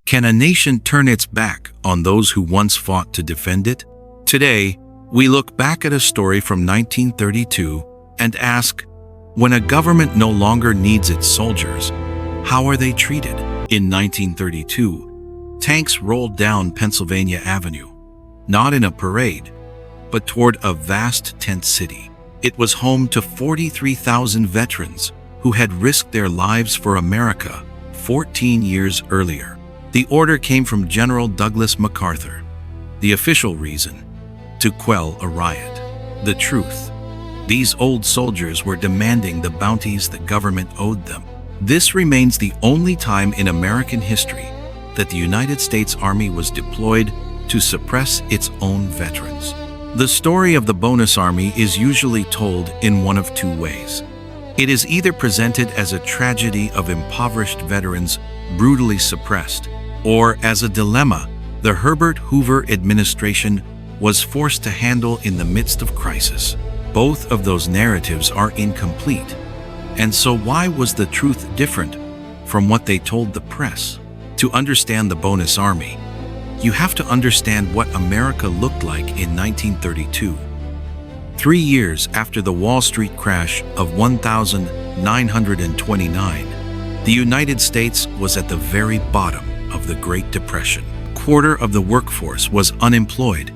Can a nation turn its back on those who once fought to defend it? Today, we look back at a story from 1932 and ask, when a government no longer needs its soldiers, how are they treated? In 1932, tanks rolled down Pennsylvania Avenue, not in a parade, but toward a vast tent city. It was home to 43,000 veterans who had risked their lives for America 14 years earlier. The order came from General Douglas MacArthur. The official reason: to quell a riot. The truth: these old soldiers were demanding the bounties the government owed them. This remains the only time in American history that the United States Army was deployed to suppress its own veterans. The story of the Bonus Army is usually told in one of two ways. It is either presented as a tragedy of impoverished veterans brutally suppressed, or as a dilemma the Herbert Hoover administration was forced to handle in the midst of crisis. Both of those narratives are incomplete. And so why was the truth different from what they told the press? To understand the Bonus Army, you have to understand what America looked like in 1932. 3 years after the Wall Street crash of 1929, the United States was at the very bottom of the Great Depression. A quarter of the workforce was unemployed.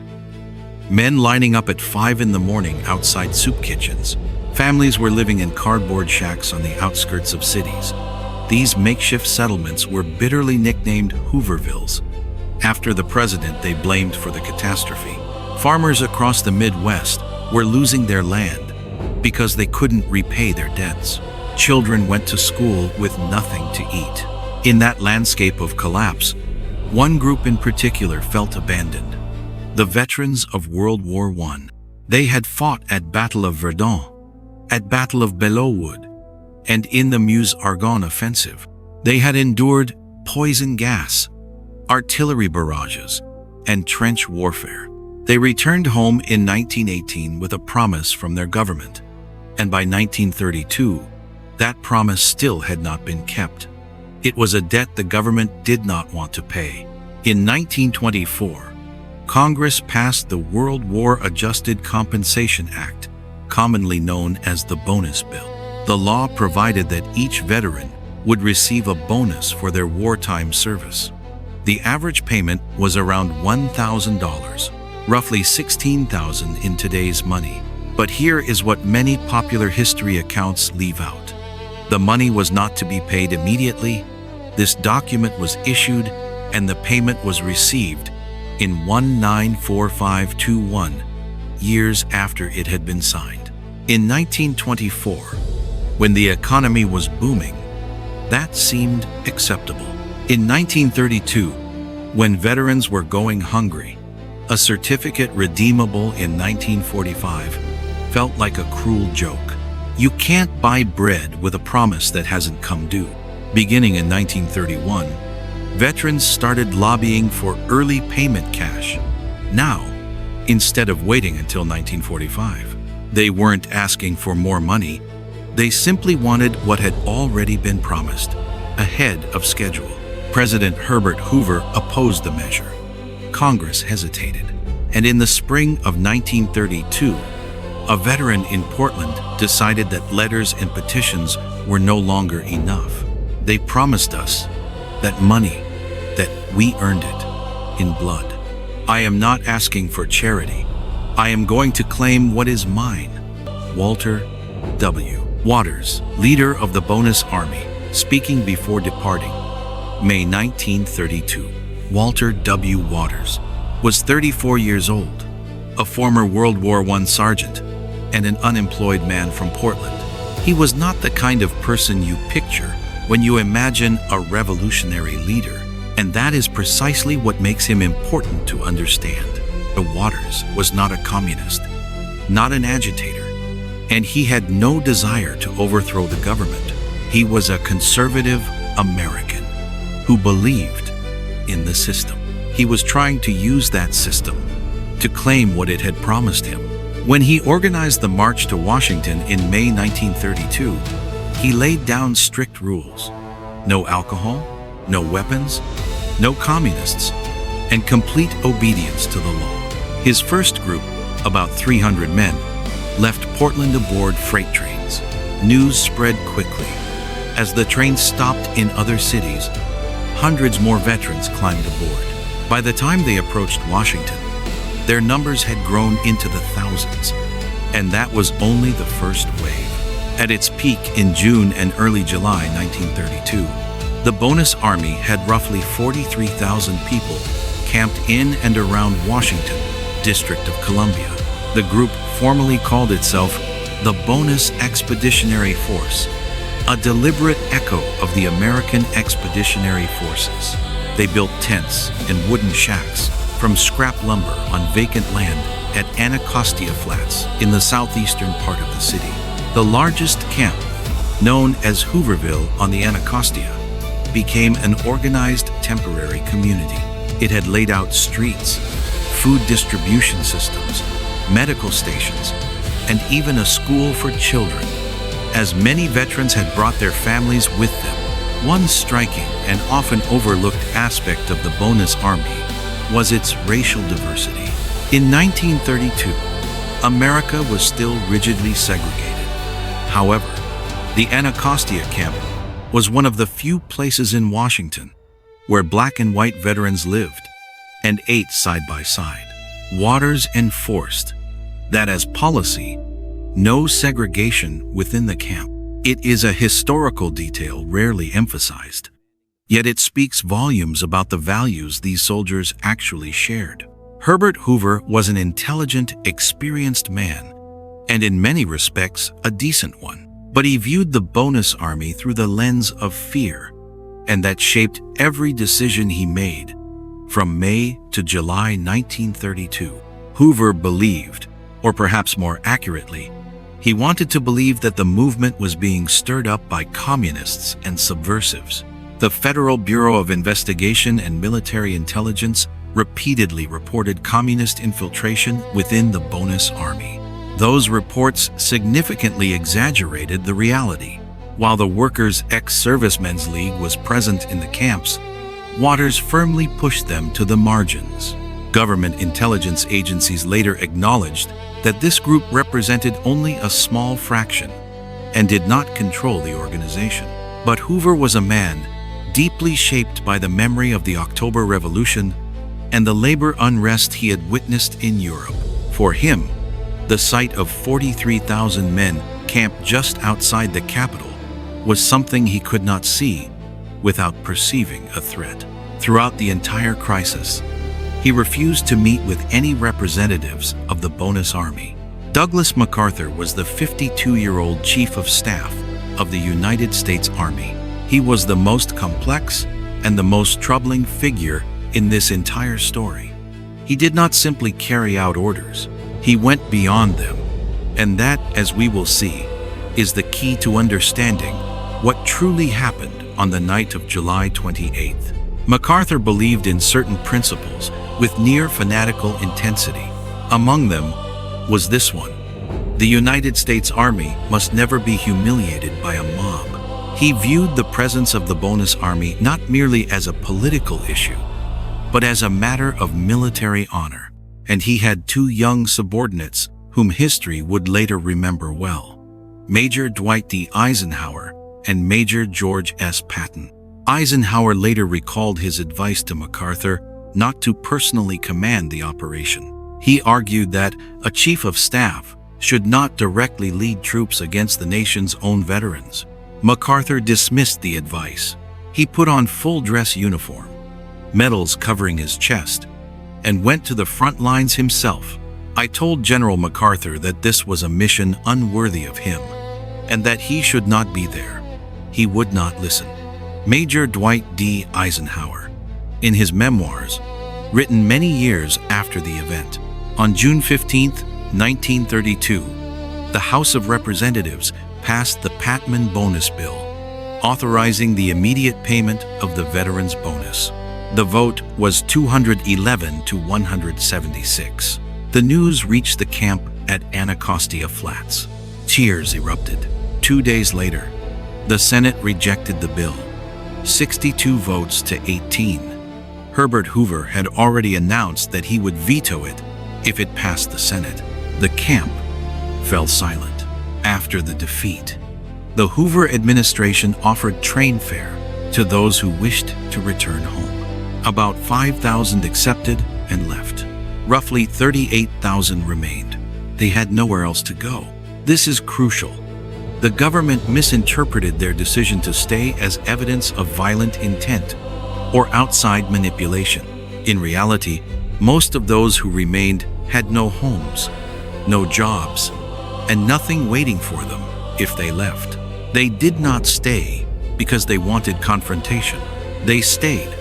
Men lining up at 5 in the morning outside soup kitchens. Families were living in cardboard shacks on the outskirts of cities. These makeshift settlements were bitterly nicknamed Hoovervilles, after the president they blamed for the catastrophe. Farmers across the Midwest were losing their land because they couldn't repay their debts. Children went to school with nothing to eat. In that landscape of collapse, one group in particular felt abandoned: the veterans of World War I. They had fought at Battle of Verdun, at Battle of Belleau Wood, and in the Meuse-Argonne offensive. They had endured poison gas, artillery barrages, and trench warfare. They returned home in 1918 with a promise from their government, and by 1932, that promise still had not been kept. It was a debt the government did not want to pay. In 1924, Congress passed the World War Adjusted Compensation Act, commonly known as the Bonus Bill. The law provided that each veteran would receive a bonus for their wartime service. The average payment was around $1,000, roughly $16,000 in today's money. But here is what many popular history accounts leave out. The money was not to be paid immediately. This document was issued and the payment was received in 1945-21, years after it had been signed. In 1924, when the economy was booming, that seemed acceptable. In 1932, when veterans were going hungry, a certificate redeemable in 1945 felt like a cruel joke. You can't buy bread with a promise that hasn't come due. Beginning in 1931, veterans started lobbying for early payment cash. Now, instead of waiting until 1945, they weren't asking for more money. They simply wanted what had already been promised, ahead of schedule. President Herbert Hoover opposed the measure. Congress hesitated. And in the spring of 1932, a veteran in Portland decided that letters and petitions were no longer enough. They promised us that money, that we earned it in blood. I am not asking for charity. I am going to claim what is mine. Walter W. Waters, leader of the Bonus Army, speaking before departing. May 1932. Walter W. Waters was 34 years old, a former World War I sergeant, and an unemployed man from Portland. He was not the kind of person you picture when you imagine a revolutionary leader, and that is precisely what makes him important to understand. Waters was not a communist, not an agitator, and he had no desire to overthrow the government. He was a conservative American who believed in the system. He was trying to use that system to claim what it had promised him. When he organized the March to Washington in May 1932, he laid down strict rules. No alcohol, no weapons, no communists, and complete obedience to the law. His first group, about 300 men, left Portland aboard freight trains. News spread quickly. As the trains stopped in other cities, hundreds more veterans climbed aboard. By the time they approached Washington, their numbers had grown into the thousands, and that was only the first wave. At its peak in June and early July 1932, the Bonus Army had roughly 43,000 people camped in and around Washington, District of Columbia. The group formally called itself the Bonus Expeditionary Force, a deliberate echo of the American Expeditionary Forces. They built tents and wooden shacks from scrap lumber on vacant land at Anacostia Flats in the southeastern part of the city. The largest camp, known as Hooverville on the Anacostia, became an organized temporary community. It had laid out streets, food distribution systems, medical stations, and even a school for children. As many veterans had brought their families with them, one striking and often overlooked aspect of the Bonus Army was its racial diversity. In 1932, America was still rigidly segregated. However, the Anacostia Camp was one of the few places in Washington where black and white veterans lived and ate side by side. Waters enforced that as policy, no segregation within the camp. It is a historical detail rarely emphasized, yet it speaks volumes about the values these soldiers actually shared. Herbert Hoover was an intelligent, experienced man, and in many respects, a decent one. But he viewed the Bonus Army through the lens of fear, and that shaped every decision he made. From May to July 1932, Hoover believed, or perhaps more accurately, he wanted to believe that the movement was being stirred up by communists and subversives. The Federal Bureau of Investigation and Military Intelligence repeatedly reported communist infiltration within the Bonus Army. Those reports significantly exaggerated the reality. While the Workers' Ex-Servicemen's League was present in the camps, Waters firmly pushed them to the margins. Government intelligence agencies later acknowledged that this group represented only a small fraction and did not control the organization. But Hoover was a man deeply shaped by the memory of the October Revolution and the labor unrest he had witnessed in Europe. For him, the sight of 43,000 men camped just outside the capital was something he could not see without perceiving a threat. Throughout the entire crisis, he refused to meet with any representatives of the Bonus Army. Douglas MacArthur was the 52-year-old Chief of Staff of the United States Army. He was the most complex and the most troubling figure in this entire story. He did not simply carry out orders. He went beyond them. And that, as we will see, is the key to understanding what truly happened on the night of July 28th. MacArthur believed in certain principles with near fanatical intensity. Among them was this one: the United States Army must never be humiliated by a mob. He viewed the presence of the Bonus Army not merely as a political issue, but as a matter of military honor. And he had two young subordinates whom history would later remember well: Major Dwight D. Eisenhower and Major George S. Patton. Eisenhower later recalled his advice to MacArthur not to personally command the operation. He argued that a chief of staff should not directly lead troops against the nation's own veterans. MacArthur dismissed the advice. He put on full-dress uniform, medals covering his chest, and went to the front lines himself. I told General MacArthur that this was a mission unworthy of him, and that he should not be there. He would not listen. Major Dwight D. Eisenhower, in his memoirs, written many years after the event, on June 15, 1932, the House of Representatives passed the Patman Bonus Bill, authorizing the immediate payment of the veterans' bonus. The vote was 211 to 176. The news reached the camp at Anacostia Flats. Cheers erupted. 2 days later, the Senate rejected the bill, 62 votes to 18. Herbert Hoover had already announced that he would veto it if it passed the Senate. The camp fell silent. After the defeat, the Hoover administration offered train fare to those who wished to return home. About 5,000 accepted and left. Roughly 38,000 remained. They had nowhere else to go. This is crucial. The government misinterpreted their decision to stay as evidence of violent intent or outside manipulation. In reality, most of those who remained had no homes, no jobs, and nothing waiting for them if they left. They did not stay because they wanted confrontation. They stayed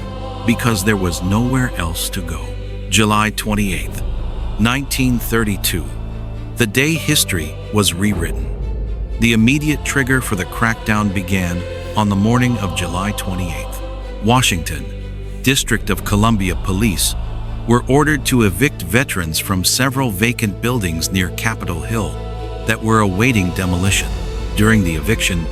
because there was nowhere else to go. July 28, 1932. The day history was rewritten. The immediate trigger for the crackdown began on the morning of July 28th. Washington, District of Columbia Police were ordered to evict veterans from several vacant buildings near Capitol Hill that were awaiting demolition. During the eviction,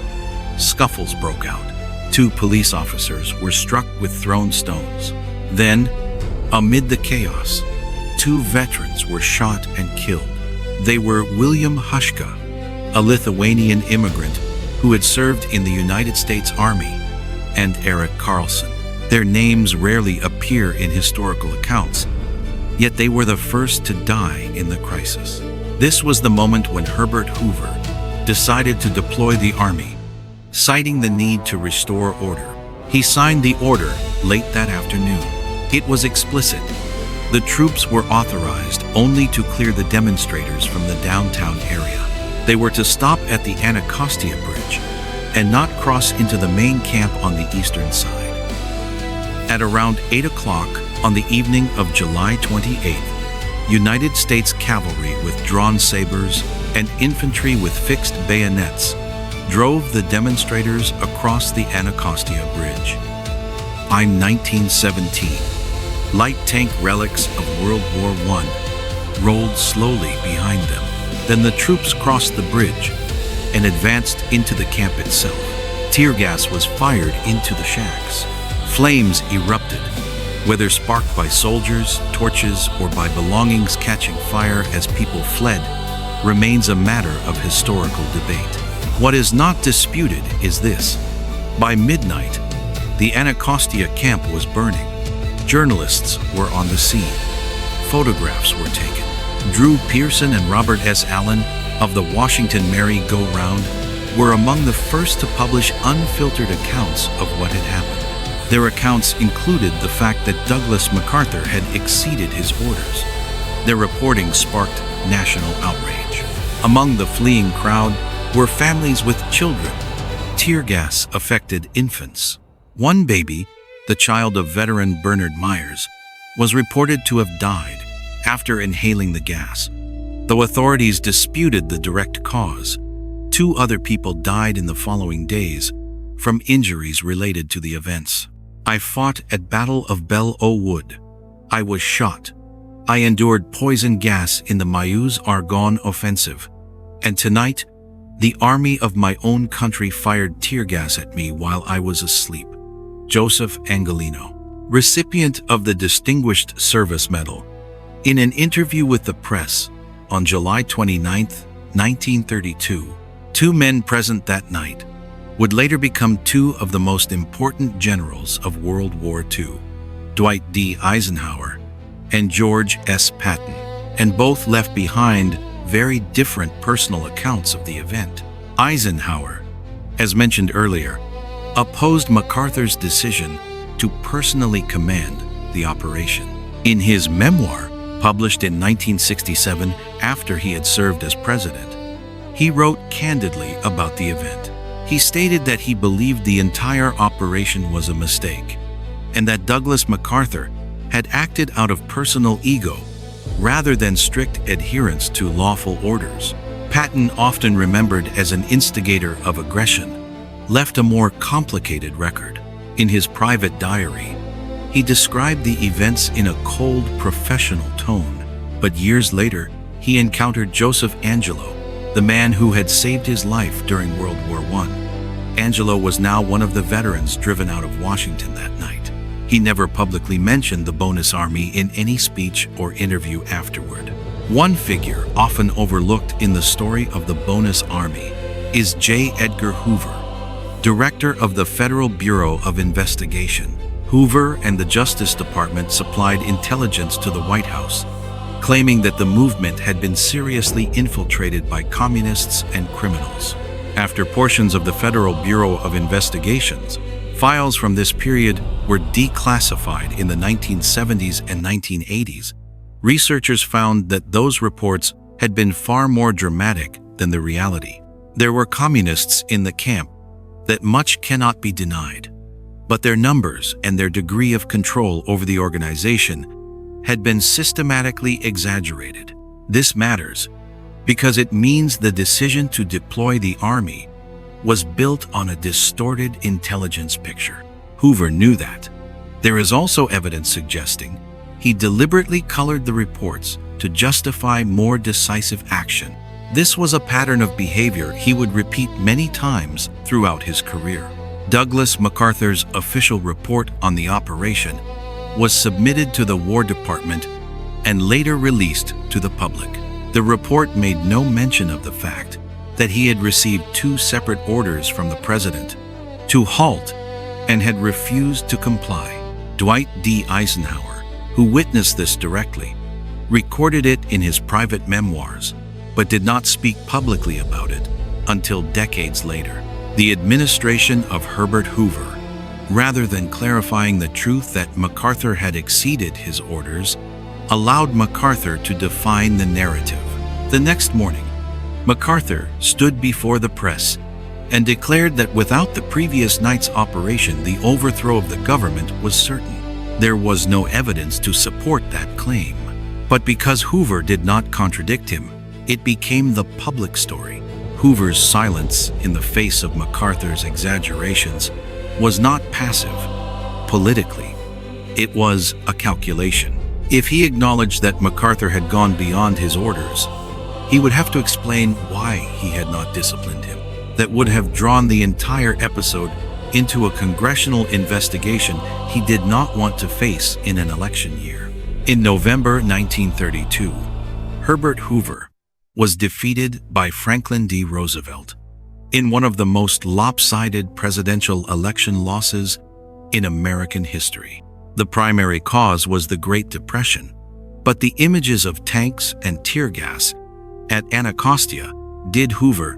scuffles broke out. 2 police officers were struck with thrown stones. Then, amid the chaos, 2 veterans were shot and killed. They were William Hushka, a Lithuanian immigrant who had served in the United States Army, and Eric Carlson. Their names rarely appear in historical accounts, yet they were the first to die in the crisis. This was the moment when Herbert Hoover decided to deploy the army, citing the need to restore order. He signed the order late that afternoon. It was explicit. The troops were authorized only to clear the demonstrators from the downtown area. They were to stop at the Anacostia Bridge and not cross into the main camp on the eastern side. At around 8 o'clock on the evening of July 28th, United States cavalry with drawn sabers and infantry with fixed bayonets drove the demonstrators across the Anacostia Bridge. By 1917, light tank relics of World War I rolled slowly behind them. Then the troops crossed the bridge and advanced into the camp itself. Tear gas was fired into the shacks. Flames erupted, whether sparked by soldiers, torches, or by belongings catching fire as people fled, remains a matter of historical debate. What is not disputed is this. By midnight, the Anacostia Camp was burning. Journalists were on the scene. Photographs were taken. Drew Pearson and Robert S. Allen of the Washington Merry-Go-Round were among the first to publish unfiltered accounts of what had happened. Their accounts included the fact that Douglas MacArthur had exceeded his orders. Their reporting sparked national outrage. Among the fleeing crowd were families with children. Tear gas affected infants. One baby, the child of veteran Bernard Myers, was reported to have died after inhaling the gas. Though authorities disputed the direct cause, 2 other people died in the following days from injuries related to the events. I fought at Battle of Belle-Aux-Wood. I was shot. I endured poison gas in the Meuse-Argonne offensive. And tonight, the army of my own country fired tear gas at me while I was asleep. Joseph Angolino, recipient of the Distinguished Service Medal. In an interview with the press on July 29, 1932, 2 men present that night would later become 2 of the most important generals of World War II, Dwight D. Eisenhower and George S. Patton, and both left behind very different personal accounts of the event. Eisenhower, as mentioned earlier, opposed MacArthur's decision to personally command the operation. In his memoir, published in 1967 after he had served as president, he wrote candidly about the event. He stated that he believed the entire operation was a mistake, and that Douglas MacArthur had acted out of personal ego rather than strict adherence to lawful orders. Patton, often remembered as an instigator of aggression, left a more complicated record. In his private diary, he described the events in a cold, professional tone, but years later, he encountered Joseph Angelo, the man who had saved his life during World War I. Angelo was now one of the veterans driven out of Washington that night. He never publicly mentioned the bonus army in any speech or interview afterward. One figure often overlooked in the story of the bonus army is J. Edgar Hoover, director of the Federal Bureau of Investigation. Hoover and the Justice Department supplied intelligence to the White House, claiming that the movement had been seriously infiltrated by communists and criminals. After portions of the Federal Bureau of Investigations, files from this period were declassified in the 1970s and 1980s, researchers found that those reports had been far more dramatic than the reality. There were communists in the camp that much cannot be denied, but their numbers and their degree of control over the organization had been systematically exaggerated. This matters because it means the decision to deploy the army was built on a distorted intelligence picture. Hoover knew that. There is also evidence suggesting he deliberately colored the reports to justify more decisive action. This was a pattern of behavior he would repeat many times throughout his career. Douglas MacArthur's official report on the operation was submitted to the War Department and later released to the public. The report made no mention of the fact that he had received 2 separate orders from the president to halt and had refused to comply. Dwight D. Eisenhower, who witnessed this directly, recorded it in his private memoirs, but did not speak publicly about it until decades later. The administration of Herbert Hoover, rather than clarifying the truth that MacArthur had exceeded his orders, allowed MacArthur to define the narrative. The next morning, MacArthur stood before the press and declared that without the previous night's operation, the overthrow of the government was certain. There was no evidence to support that claim. But because Hoover did not contradict him, it became the public story. Hoover's silence in the face of MacArthur's exaggerations was not passive. Politically, it was a calculation. If he acknowledged that MacArthur had gone beyond his orders, he would have to explain why he had not disciplined him. That would have drawn the entire episode into a congressional investigation he did not want to face in an election year. In November 1932, Herbert Hoover was defeated by Franklin D. Roosevelt in one of the most lopsided presidential election losses in American history. The primary cause was the Great Depression, but the images of tanks and tear gas at Anacostia did Hoover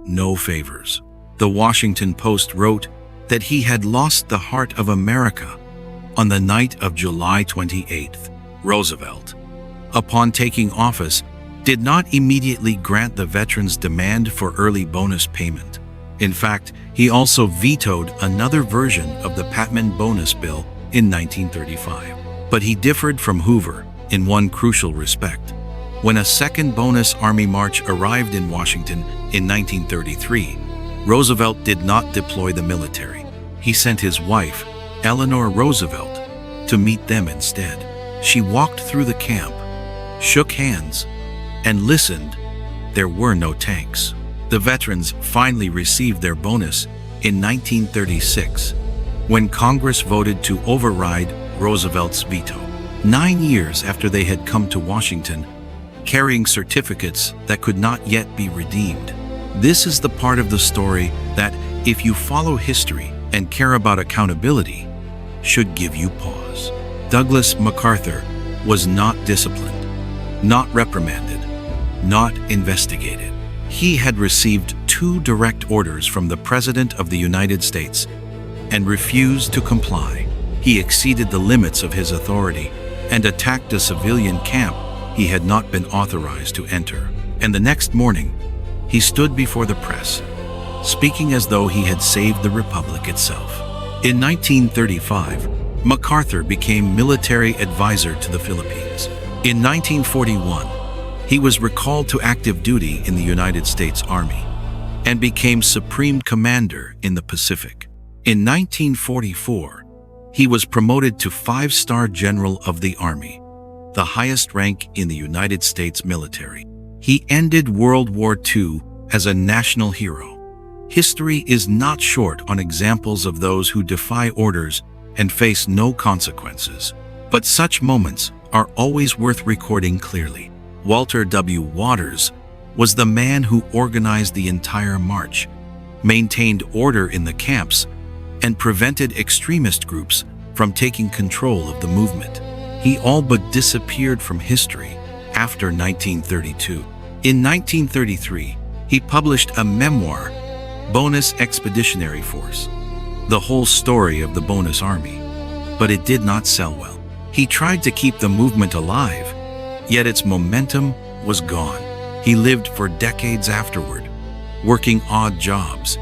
no favors. The Washington Post wrote that he had lost the heart of America on the night of July 28th. Roosevelt, upon taking office, did not immediately grant the veterans' demand for early bonus payment. In fact, he also vetoed another version of the Patman bonus bill in 1935. But he differed from Hoover in one crucial respect. When a second bonus army march arrived in Washington in 1933, Roosevelt did not deploy the military. He sent his wife, Eleanor Roosevelt, to meet them instead. She walked through the camp, shook hands, and listened. There were no tanks. The veterans finally received their bonus in 1936, when Congress voted to override Roosevelt's veto. 9 years after they had come to Washington, carrying certificates that could not yet be redeemed. This is the part of the story that, if you follow history and care about accountability, should give you pause. Douglas MacArthur was not disciplined, not reprimanded, not investigated. He had received 2 direct orders from the President of the United States and refused to comply. He exceeded the limits of his authority and attacked a civilian camp he had not been authorized to enter. And the next morning, he stood before the press, speaking as though he had saved the Republic itself. In 1935, MacArthur became military advisor to the Philippines. In 1941, he was recalled to active duty in the United States Army and became Supreme Commander in the Pacific. In 1944, he was promoted to 5-star General of the Army, the highest rank in the United States military. He ended World War II as a national hero. History is not short on examples of those who defy orders and face no consequences. But such moments are always worth recording clearly. Walter W. Waters was the man who organized the entire march, maintained order in the camps, and prevented extremist groups from taking control of the movement. He all but disappeared from history after 1932. In 1933, he published a memoir, Bonus Expeditionary Force, the whole story of the Bonus Army. But it did not sell well. He tried to keep the movement alive, yet its momentum was gone. He lived for decades afterward, working odd jobs,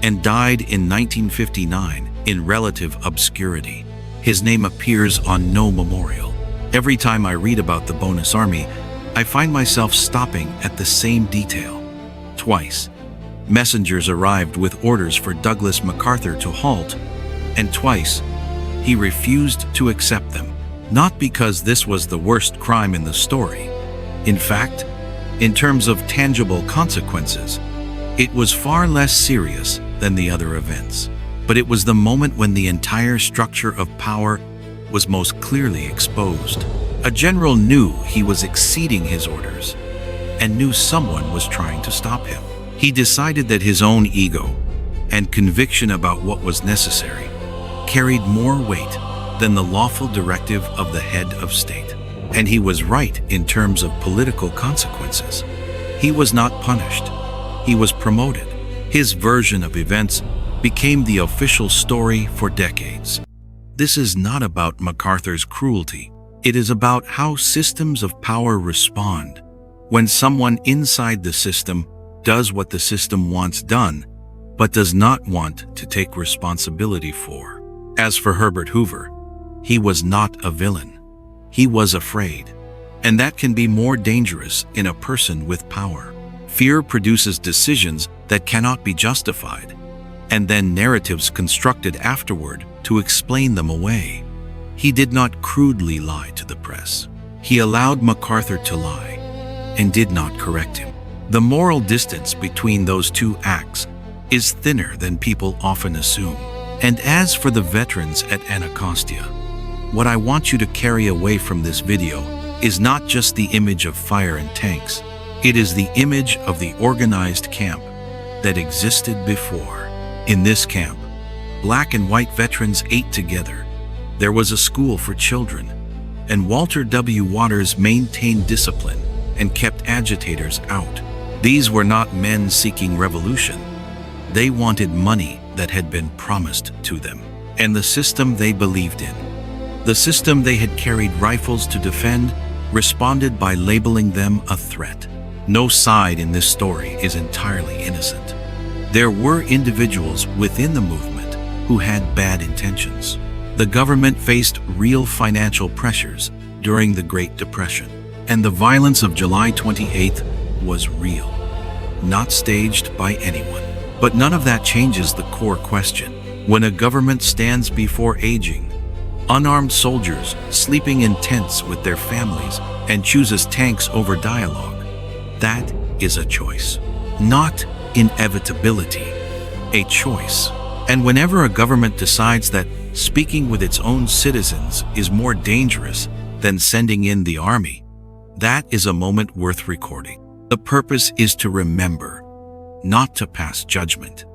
and died in 1959 in relative obscurity. His name appears on no memorial. Every time I read about the Bonus Army, I find myself stopping at the same detail. Twice, messengers arrived with orders for Douglas MacArthur to halt, and twice, he refused to accept them. Not because this was the worst crime in the story. In fact, in terms of tangible consequences, it was far less serious than the other events. But it was the moment when the entire structure of power was most clearly exposed. A general knew he was exceeding his orders and knew someone was trying to stop him. He decided that his own ego and conviction about what was necessary carried more weight than the lawful directive of the head of state. And he was right in terms of political consequences. He was not punished. He was promoted. His version of events became the official story for decades. This is not about MacArthur's cruelty. It is about how systems of power respond when someone inside the system does what the system wants done, but does not want to take responsibility for. As for Herbert Hoover, he was not a villain. He was afraid. And that can be more dangerous in a person with power. Fear produces decisions that cannot be justified, and then narratives constructed afterward to explain them away. He did not crudely lie to the press. He allowed MacArthur to lie and did not correct him. The moral distance between those two acts is thinner than people often assume. And as for the veterans at Anacostia, what I want you to carry away from this video is not just the image of fire and tanks. It is the image of the organized camp that existed before. In this camp, black and white veterans ate together. There was a school for children, and Walter W. Waters maintained discipline and kept agitators out. These were not men seeking revolution. They wanted money that had been promised to them, and the system they believed in. The system they had carried rifles to defend responded by labeling them a threat. No side in this story is entirely innocent. There were individuals within the movement who had bad intentions. The government faced real financial pressures during the Great Depression, and the violence of July 28th was real, not staged by anyone. But none of that changes the core question. When a government stands before aging, unarmed soldiers sleeping in tents with their families and chooses tanks over dialogue, that is a choice, not inevitability, a choice. And whenever a government decides that speaking with its own citizens is more dangerous than sending in the army, that is a moment worth recording. The purpose is to remember, not to pass judgment.